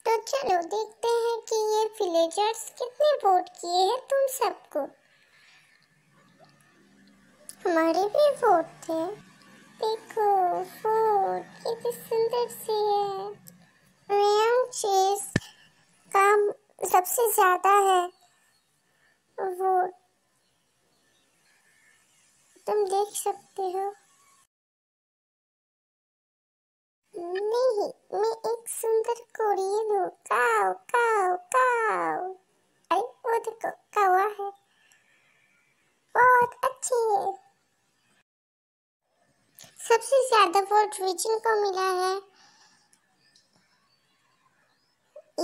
तो चलो देखते हैं कि ये विलेजर्स कितने वोट किए हैं तुम सबको। हमारे भी वोट थे। देखो वोट कितनी सुंदर सी है। रेयन चेस का सबसे ज्यादा है वोट, तुम देख सकते हो। नहीं, मैं एक सुंदर कोरियन हूँ। काव काव काव। अरे वो देखो कौवा है, बहुत अच्छे है। सबसे ज्यादा वोट रिजन को मिला है,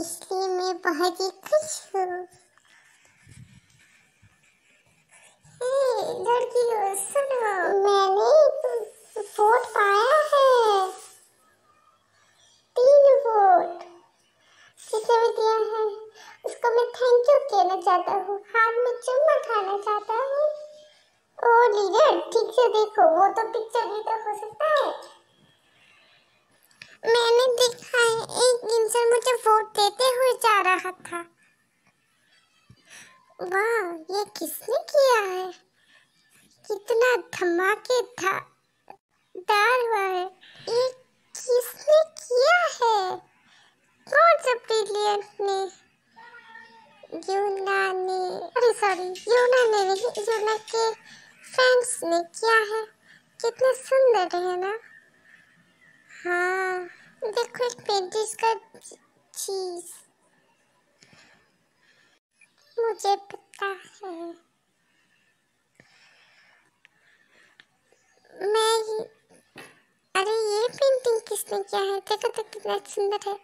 इसलिए मैं बहुत ही खुश हूँ। लड़कियों सुनो, मैंने वोट पाया है, 3 वोट। जिसे भी दिया है उसको मैं थैंक यू कहना चाहता हूँ, हाथ में चुम्मा खाना चाहता हूँ। ओ लीडर ठीक से देखो, वो तो पिक्चर भी तो हो सकता है। मैंने देखा है एक इंसान मुझे वोट देते हुए जा रहा था। वाह, ये किसने किया है? कितना धमाकेदार हुआ है। ये किसने किया है? कौन सा ब्रिलियंट ने? यूना ने, अरे सॉरी यूना ने नहीं, यूना के फ्रेंड्स ने किया है। कितने सुंदर है ना। हाँ देखो एक पेंटिस का चीज, मुझे पता है। मैं अरे ये पेंटिंग किसने किया है? देखो तो कितना सुंदर है।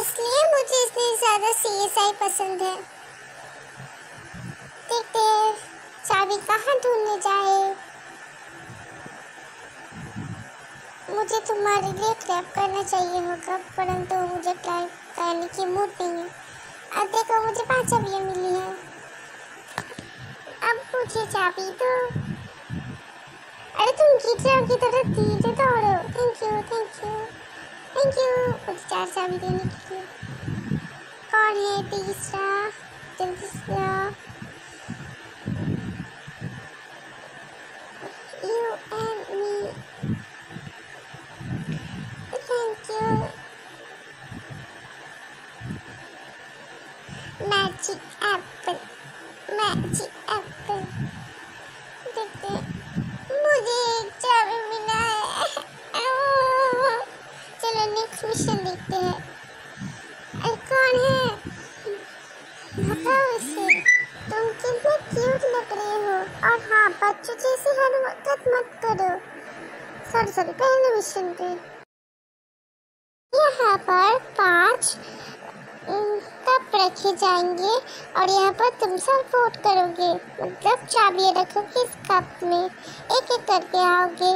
इसलिए मुझे इतनी ज्यादा CSI पसंद है। देखते हैं चाबी कहाँ ढूंढने जाए। मुझे तुम्हारे लिए क्लैप करना चाहिए होगा, परंतु मुझे क्लैप करने की मूड नहीं है। अब देखो मुझे 5 चाबियाँ मिली हैं। अब मुझे चाबी दो। अरे तुम गिर जाओगी, थोड़ा धीरे दौड़ो। Thank you thank you thank you मुझे 4 चाबी देने के लिए। कौन है तीसरा? जल्दी से आओ। You and me. Thank you. Magic apple. Magic apple. देखते हैं। मुझे एक चाबी मिला है। चलो नेक्स्ट मिशन देखते हैं। अरे कौन है? बताओ इसे। तुम कितने क्यूट लग रहे हो। और हाँ, बच्चों जैसी हरकत मत करो। सॉरी पहले मिशन पे यहाँ पर 5 कप रखे जाएंगे और यहाँ पर तुम सब वोट करोगे, मतलब चाबियाँ रखोगे इस कप में, एक एक करके आओगे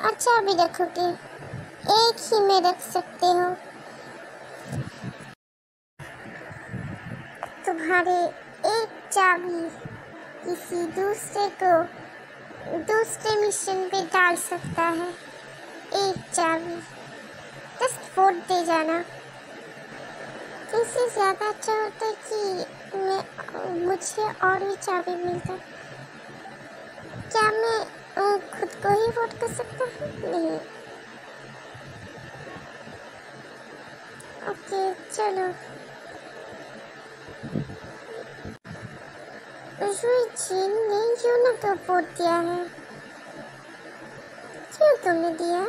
और चाबी रखोगे। एक ही में रख सकते हो। तुम्हारे एक चाबी किसी दूसरे को दूसरे मिशन पे डाल सकता है। एक चाबी बस वोट दे जाना। इससे ज़्यादा अच्छा होता है कि मुझे और भी चाबी मिलता। क्या मैं खुद को ही वोट कर सकता हूँ? नहीं। ओके चलो। रुईचीन ने यूना को वोट दिया है। क्यों तुमने दिया?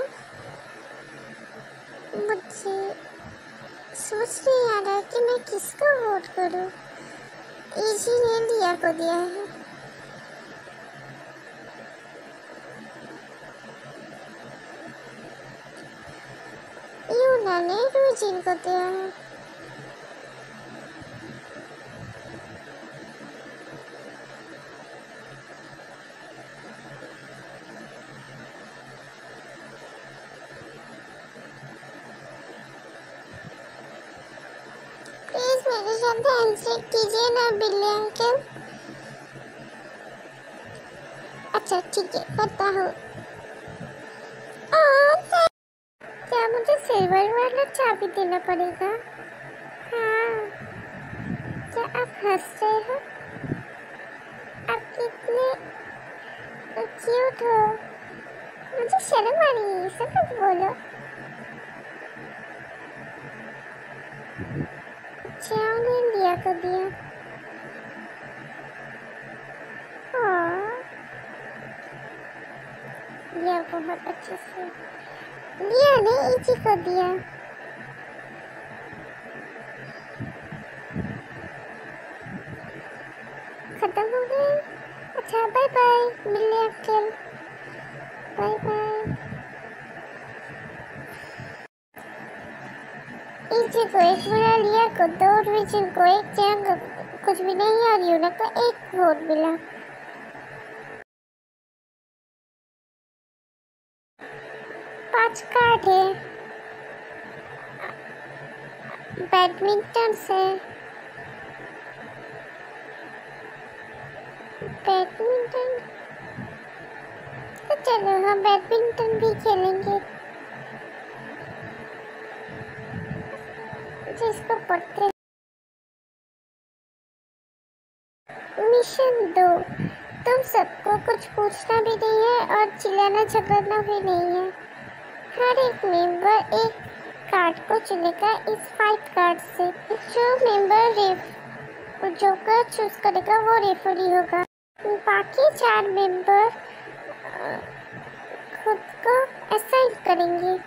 मुझे सोच नहीं आ रहा कि मैं किसको वोट करूं। इजी ने लिया को दिया है। यूना ने रुईचीन को दिया है। मेरे साथ हैंडशेक कीजिए ना बिल्ली अंकल। अच्छा ठीक है, करता हूँ। मुझे सिल्वर वाला चाबी देना पड़ेगा। हाँ, क्या आप हंस रहे हो? आप कितने क्यूट हो। मुझे शर्म आ रही है, ये सब मत बोलो। चाव ने लिया को दिया। लिया बहुत अच्छे से लिया ने इची को दिया। खत्म हो गए। अच्छा बाय बाय, मिलते हैं कल। Bye bye. इची को एक मिला, लिया को दो, विजन को एक, जंग कुछ भी नहीं और यूना को एक वोट मिला। पांच कार्ड है बैडमिंटन से। बैडमिंटन तो चलो हम बैडमिंटन भी खेलेंगे। जिसको पढ़ते मिशन 2, तुम सबको कुछ पूछना भी नहीं है और चिल्लाना झगड़ना भी नहीं है। हर एक मेंबर एक कार्ड को चुनेगा इस 5 कार्ड से। जो मेंबर जोकर चूज करेगा वो रेफरी होगा। बाकी 4 मेंबर खुद को असाइन करेंगे।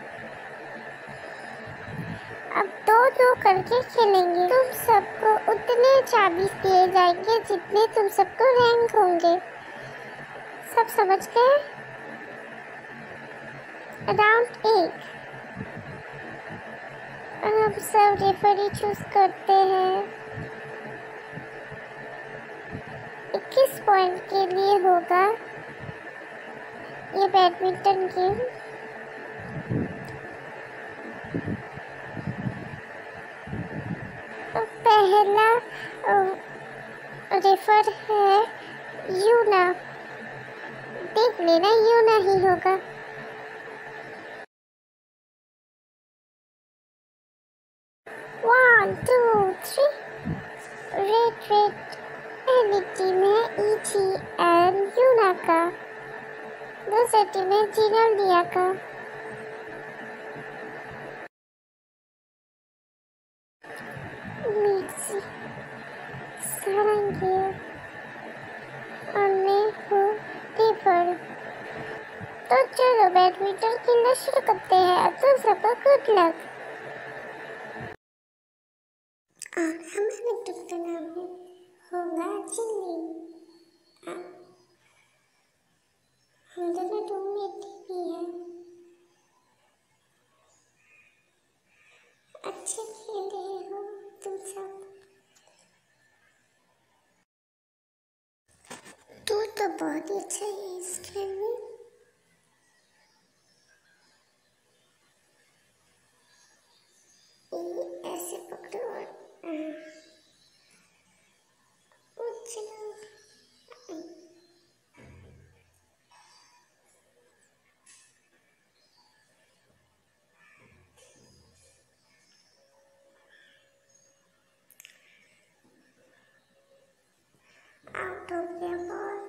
अब 2-2 करके खेलेंगे। तुम सबको उतने चाबी दिए जाएंगे जितने तुम सबको रैंक होंगे। सब समझ गए? राउंड 1। अब सब रेफरी चूज करते हैं। 21 पॉइंट के लिए होगा ये बैडमिंटन गेम। पहला रेफर है यूना। देख लेना यूना ही होगा। One two three. रेड। पहली टीम है इची एंड यूना का। दूसरी टीम है जिनल दिया का। मिर्ची सारंगी और मैं हूँ रेफर। तो चलो बैडमिंटन खेलना शुरू करते हैं। तुम सबको गुड लक। और हमारे ग्रुप का नाम होगा चिल्ली। हम दोनों रूममेट भी हैं। अच्छे खेल रहे हो तुम सब। तू तो बहुत ही अच्छा है इस खेल में। ऐसे पकड़ो और उछलो। आउट हो गया बॉल।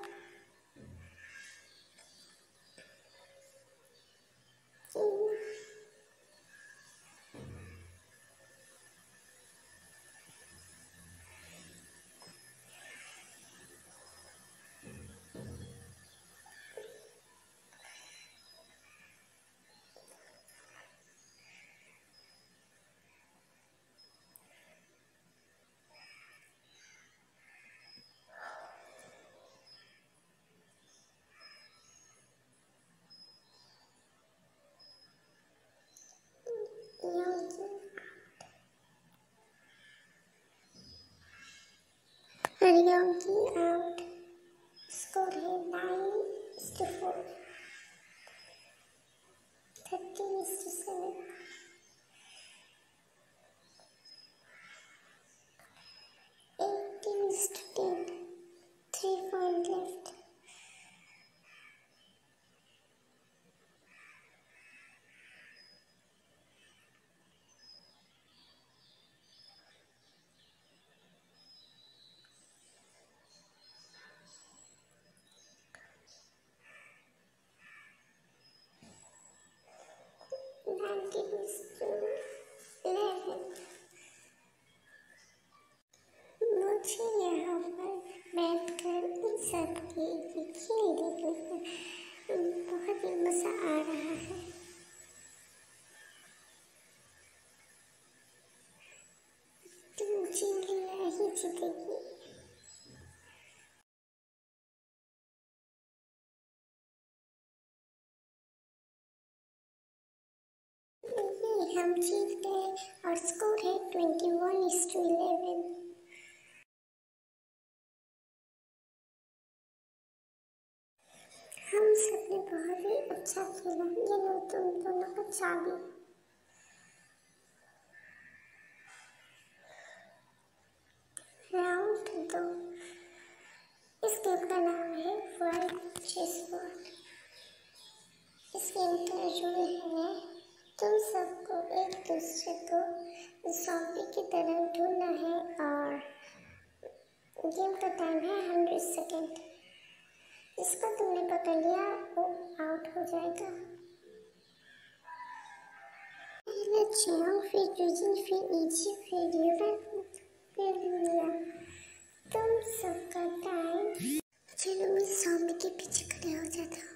हरिओम की आउट। स्कोर है 9-4, 30-7। 18-10, 3 points left. साथ ये खेल देखने का बहुत ही मज़ा आ रहा है। तुम जीतना ही जीतेगी। ये हम जीत गए और स्कोर है 21-11। हम सबने बहुत ही अच्छा खेला। ये लो तुम दोनों को चाबी। राउंड 2। इस गेम का नाम है वर्ल्ड चेस बोर्ड। इस गेम का रूल है तुम सबको एक दूसरे को ज़ॉम्बी की तरह ढूंढना है और गेम का टाइम है 100 सेकेंड। जिसको तुमने पकड़ लिया वो आउट हो जाएगा। पहले चियांग, फिर यूजिन, फिर इजी, फिर यूरन, फिर लिया। तुम सबका टाइम। चलो मैं ज़ॉम्बी के पीछे खड़े हो जाता हूँ।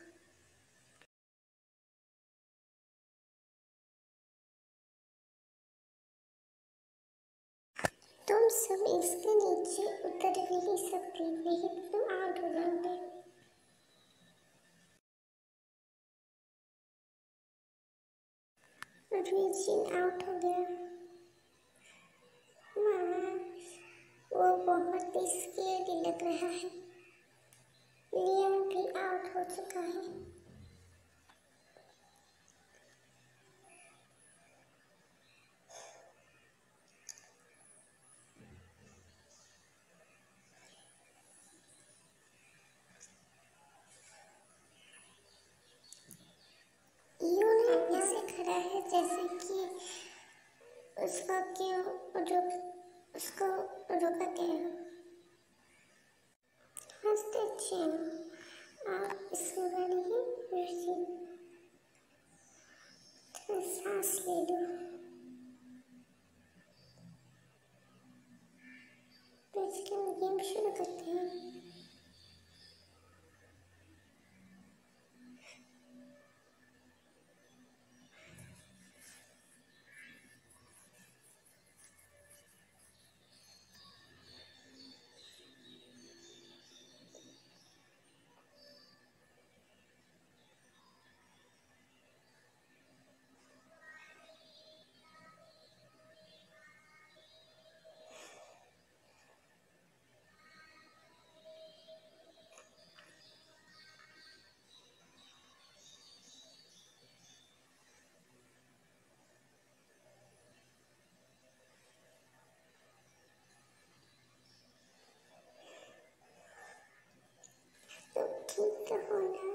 तुम सब इसके नीचे उतर भी नहीं सकते, नहीं तो तुम आउट हो जाओगे। रीजन आउट हो गया। वो बहुत ही स्केरी लग रहा है। लिया भी आउट हो चुका है। यूना ऐसे खड़ा है जैसे कि उसको क्यों उसको रोका गया हो। हंसते आप इसमें बड़ी ही रुचि। थोड़ा सांस ले लो। तो इसके हम गेम शुरू करते हैं। तो ठीक तो होना।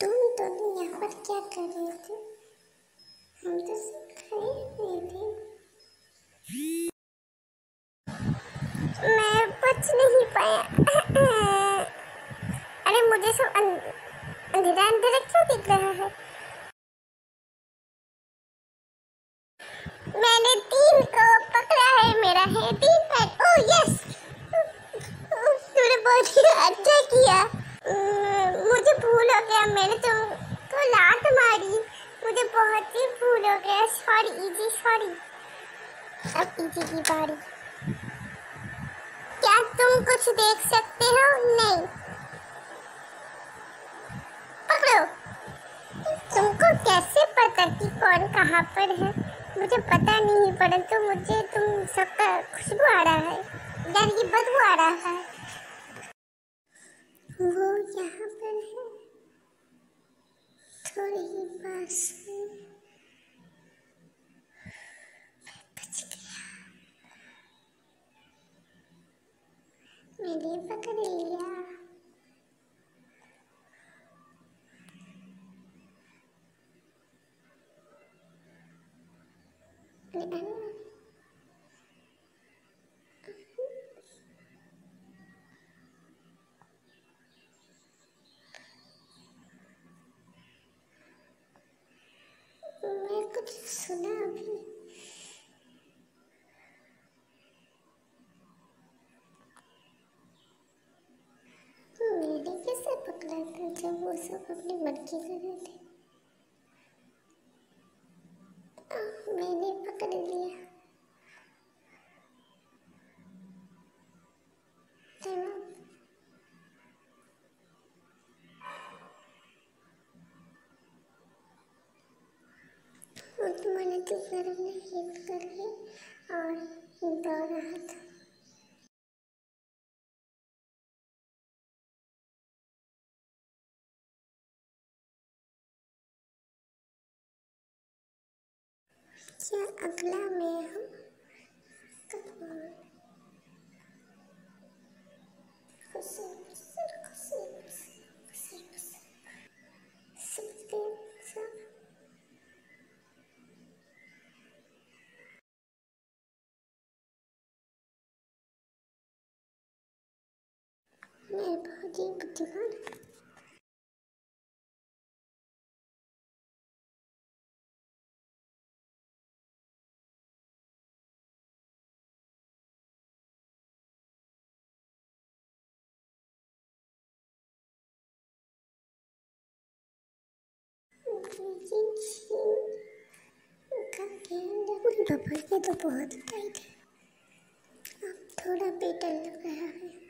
तुम दोनों यहाँ पर क्या कर रहे थे? हम तो सब खड़े हुए थे। मैं बच नहीं पाया। अरे मुझे सब अंधेरा अंधेरा क्यों दिख रहा है? मैंने 3 को पकड़ा है। मेरा है 3 पैक। ओह यस, तूने बहुत ही अच्छा किया। मुझे भूल हो गया, मैंने तुमको लात मारी। मुझे बहुत ही भूल हो गया। Sorry easy, sorry. अब इजी की बारी। क्या तुम कुछ देख सकते हो? नहीं। पकड़ो। तुमको कैसे पता कि कौन कहाँ पर है? मुझे पता नहीं, परंतु मुझे तुम सबका खुशबू आ रहा है। यार ये बदबू आ रहा है। वो यहाँ पर है, थोड़ी ही पास में। बच गया। मैंने पकड़ लिया। सुना अभी? मैंने कैसे पकड़ा था जब वो सब अपनी मर्जी कर रहे थे? मैंने पकड़ लिया। Time up. वो तुम्हारे घर में हिट करके और दौड़ रहा था। क्या अगला में हम मैं बहुत ही बुद्धिमान। पापा के तो बहुत टाइट है, अब थोड़ा बेटर लग रहा है।